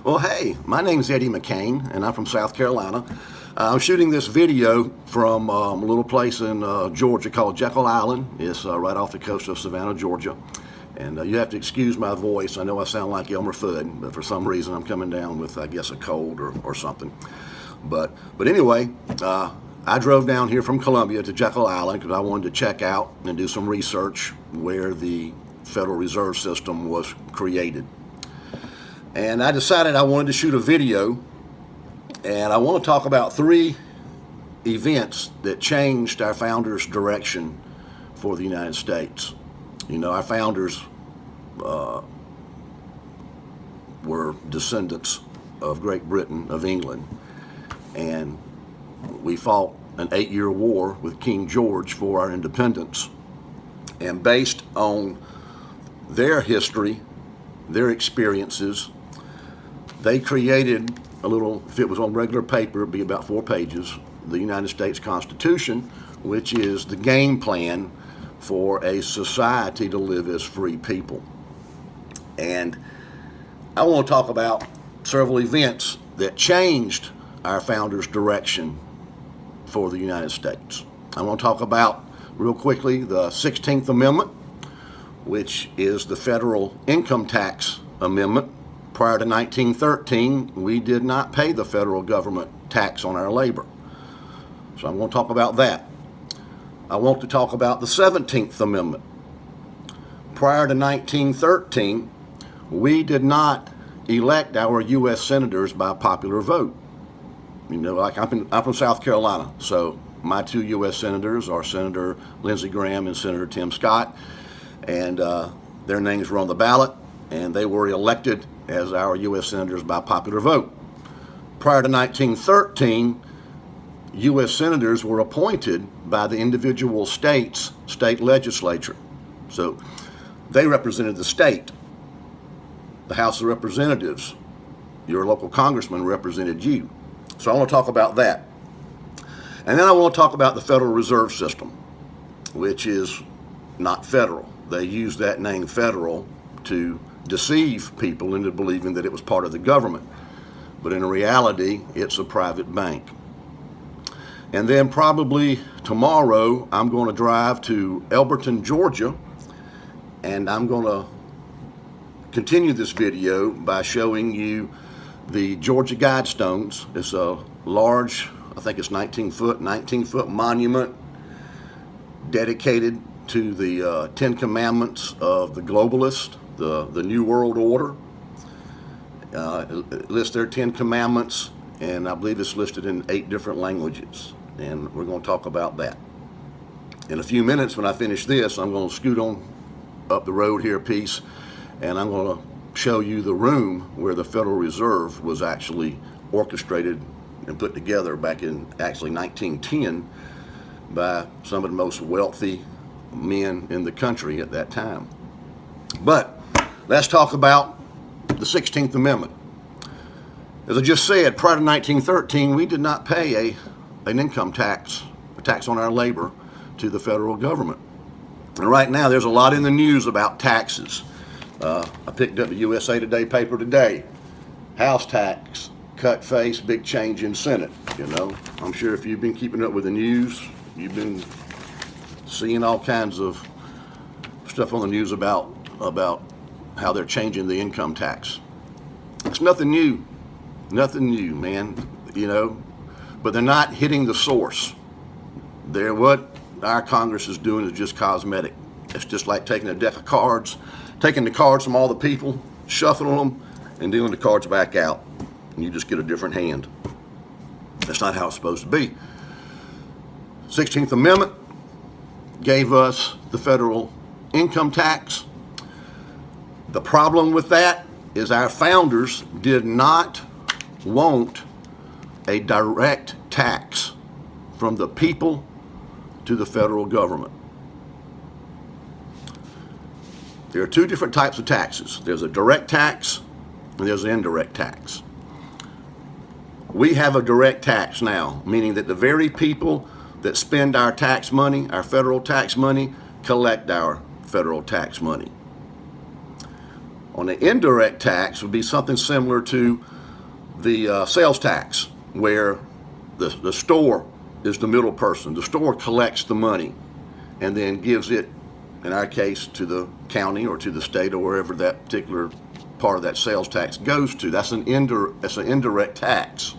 Well, hey, my name's Eddie McCain, and I'm from South Carolina. I'm shooting this video from a little place in Georgia called Jekyll Island. It's right off the coast of Savannah, Georgia. And you have to excuse my voice. I know I sound like Elmer Fudd, but for some reason I'm coming down with, I guess, a cold or something. But anyway, I drove down here from Columbia to Jekyll Island because I wanted to check out and do some research where the Federal Reserve System was created. And I decided I wanted to shoot a video, and I want to talk about 3 events that changed our founders' direction for the United States. You know, our founders were descendants of Great Britain, of England, and we fought an 8-year war with King George for our independence. And based on their history, their experiences, they created a little, if it was on regular paper, it'd be about 4 pages, the United States Constitution, which is the game plan for a society to live as free people. And I want to talk about several events that changed our founders' direction for the United States. I want to talk about, real quickly, the 16th Amendment, which is the federal income tax amendment. Prior to 1913, we did not pay the federal government tax on our labor. So I'm going to talk about that. I want to talk about the 17th Amendment. Prior to 1913, we did not elect our U.S. senators by popular vote. You know, like I'm from South Carolina, so my 2 U.S. senators are Senator Lindsey Graham and Senator Tim Scott, and their names were on the ballot, and they were elected as our U.S. senators by popular vote. Prior to 1913, U.S. senators were appointed by the individual states' state legislature. So they represented the state. The House of Representatives, your local congressman, represented you. So I want to talk about that. And then I want to talk about the Federal Reserve System, which is not federal. They use that name federal to deceive people into believing that it was part of the government. But in reality, it's a private bank. And then probably tomorrow, I'm going to drive to Elberton, Georgia, and I'm going to continue this video by showing you the Georgia Guidestones. It's a large, I think it's 19-foot monument dedicated to the 10 Commandments of the globalists, the New World Order. It lists their 10 Commandments, and I believe it's listed in 8 different languages. And we're going to talk about that. In a few minutes, when I finish this, I'm going to scoot on up the road here a piece, and I'm going to show you the room where the Federal Reserve was actually orchestrated and put together back in actually 1910 by some of the most wealthy men in the country at that time. But let's talk about the 16th Amendment. As I just said, prior to 1913, we did not pay an income tax, a tax on our labor, to the federal government. And right now, there's a lot in the news about taxes. I picked up the USA Today paper today. House tax, cut face, big change in Senate. You know, I'm sure if you've been keeping up with the news, you've been seeing all kinds of stuff on the news about how they're changing the income tax. It's nothing new, man, you know, but they're not hitting the source. What our Congress is doing is just cosmetic. It's just like taking a deck of cards, taking the cards from all the people, shuffling them, and dealing the cards back out, and you just get a different hand. That's not how it's supposed to be. 16th Amendment gave us the federal income tax. The problem with that is our founders did not want a direct tax from the people to the federal government. There are 2 different types of taxes. There's a direct tax and there's an indirect tax. We have a direct tax now, meaning that the very people that spend our tax money, our federal tax money, collect our federal tax money. On the indirect tax would be something similar to the sales tax, where the store is the middle person. The store collects the money and then gives it, in our case, to the county or to the state or wherever that particular part of that sales tax goes to. That's an indirect tax.